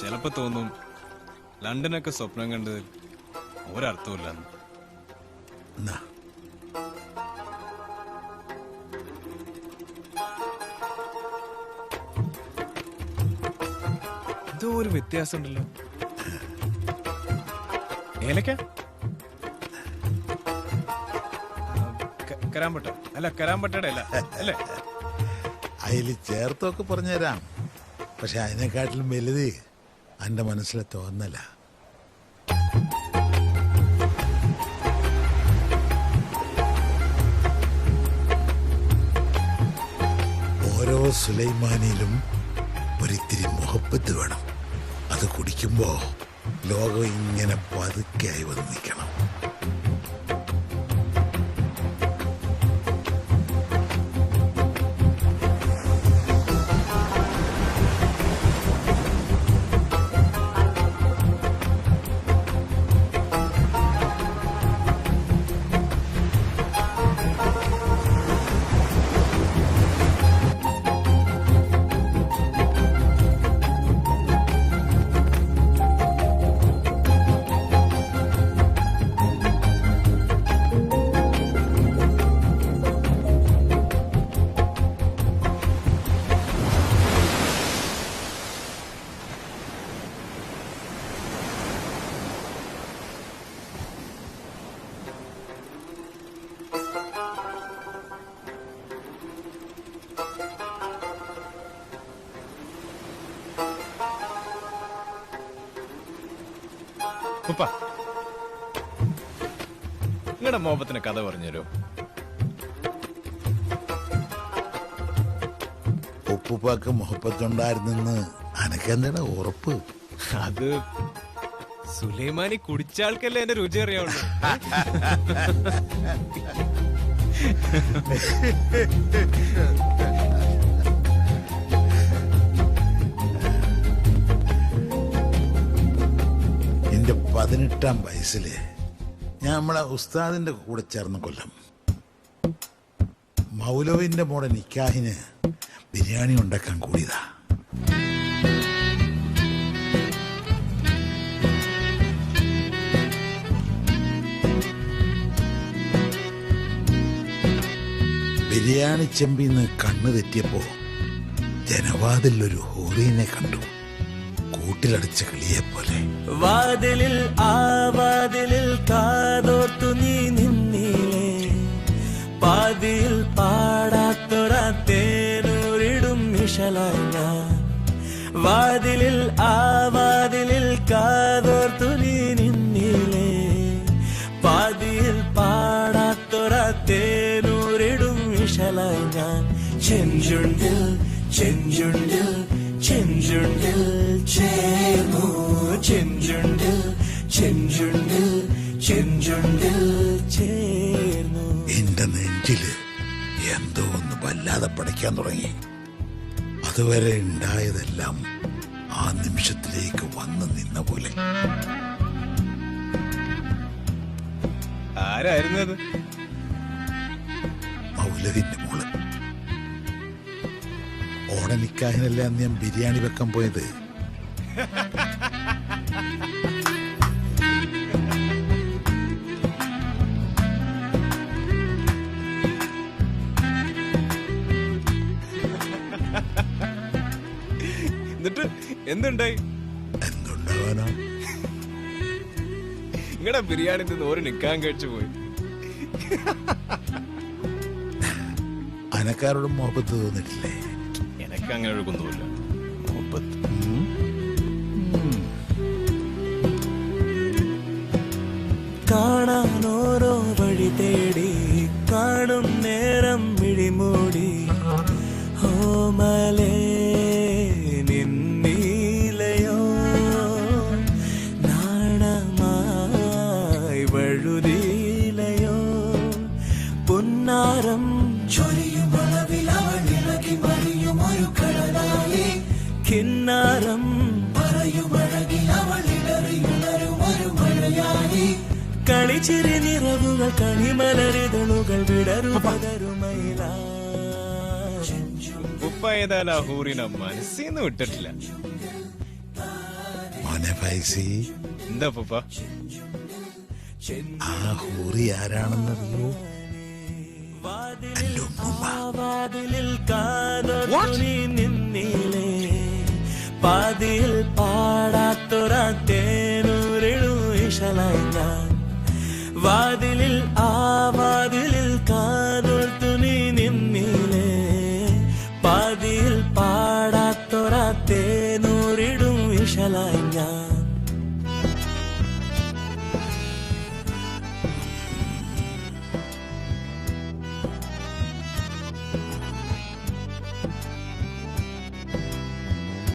ചിലപ്പോ തോന്നും ലണ്ടനൊക്കെ സ്വപ്നം കണ്ട് ഒരർത്ഥമില്ല. എന്തോ ഒരു വ്യത്യാസം ഉണ്ടല്ലോ. ഏലക്ക കരാമ്പട്ട അല്ല, കരാമ്പട്ടയുടെ അല്ല അല്ലേ? അതിൽ ചേർത്തൊക്കെ പറഞ്ഞുതരാം. പക്ഷെ അതിനെക്കാട്ടിലും വലുത് എന്റെ മനസ്സിലെ തോന്നല. ഓരോ സുലൈമാനിയിലും ഒരിത്തിരി മുഹബത്ത് വേണം. അത് കുടിക്കുമ്പോ ലോകം ഇങ്ങനെ പതുക്കെയായി വന്ന് നിൽക്കണം. നിങ്ങളുടെ മോഹത്തിന് കഥ പറഞ്ഞുതരോ? ഉപ്പുപ്പാക്ക് മുഹബത്തുണ്ടായിരുന്നെന്ന് അനക്കെന്താണ് ഉറപ്പ്? അത് സുലൈമാനി കുടിച്ചാൾക്കല്ലേ എന്റെ രുചി അറിയാവുള്ളൂ. എന്റെ 18-ാം വയസ്സില് ഞാൻ നമ്മളെ ഉസ്താദിന്റെ കൂടെ ചേർന്ന കൊല്ലം മൗലവിന്റെ മോടെ നിക്കാഹിന് ബിരിയാണി ഉണ്ടാക്കാൻ കൂടിയതാ. ബിരിയാണി ചെമ്പിന്ന് കണ്ണു തെറ്റിയപ്പോ ജനവാതിലൊരു ഹൂറീനെ കണ്ടു, കൂട്ടിലടിച്ച കിളിയെപ്പോലെ. വാതിലിൽ ആ വാതിലിൽ കാതോർത്തു നീ നിന്നില്ലേ, പാതിയിൽ പാടാത്തൊര തേനൂരിടും മിഷലായി ഞാൻ. വാതിലിൽ ആ വാതിലിൽ കാതോർത്തു നീ നിന്നില്ലേ, പാതിയിൽ പാടാത്തൊര തേനൂരിടും മിഷലായി ഞാൻ. ചെഞ്ചുണ്ടിൽ ചെഞ്ചുണ്ടിൽ ചെഞ്ചുണ്ടിൽ ചേർന്നു, ചെഞ്ചുണ്ടിൽ ചെഞ്ചുണ്ടിൽ ചെഞ്ചുണ്ടിൽ ചേർന്നു. എന്റെ നെഞ്ചില് എന്തോ ഒന്ന് വല്ലാതെ പടയ്ക്കാൻ തുടങ്ങി. അതുവരെ ഉണ്ടായതെല്ലാം ആ നിമിഷത്തിലേക്ക് വന്നു നിന്ന പോലെ. ആരായിരുന്നു അത്? മൗലവിന്റെ മോള്. ഓണനിക്കാഹിനല്ല അന്ന് ഞാൻ ബിരിയാണി വെക്കാൻ പോയത്. എന്നിട്ട് എന്തുണ്ടായി? എന്തുണ്ടാവാനോ, നിങ്ങളുടെ ബിരിയാണി നിന്ന് ഒരു നിക്കാൻ കഴിച്ചു പോയി. അനക്കാരോടും മുഹബത്ത് തോന്നിട്ടില്ലേ? എനിക്ക് അങ്ങനെ ഒരു കുന്തമില്ല. കാണാൻ ഓരോ വഴി തേടി കാണും നേരം വിഴിമൂടി, ഓമലേ നിന്നീലയോ നാണമായി വഴുതിയിലയോ, പൊന്നാരം ചൊരിയുമളവിലവളിളകി മറിയുമൊരു കടലായി, കിന്നാരം പറയുമഴകിലവളിടറിയുണരുമൊരു മഴയായി, കളിച്ചിരി നിറവുകൾ കണിമലരിതളുകൾ വിടരുമതരുമയില. ഉപ്പ ഏതായാലും ആ ഹൂറിനെ മനസ്സിന്ന് വിട്ടിട്ടില്ല. മോനെ ഫൈസി, എന്താ പപ്പ? ആ ഹൂറി ആരാണെന്നറിയോ? എന്റെ ഉമ്മ. വാതിലിൽ കാതോർത്തുനി നിന്നിലേ പാതിയിൽ പാടാത്തൊരാ തേനൂരിടു ഇശലായി ഞാൻ വാതിലിൽ ആ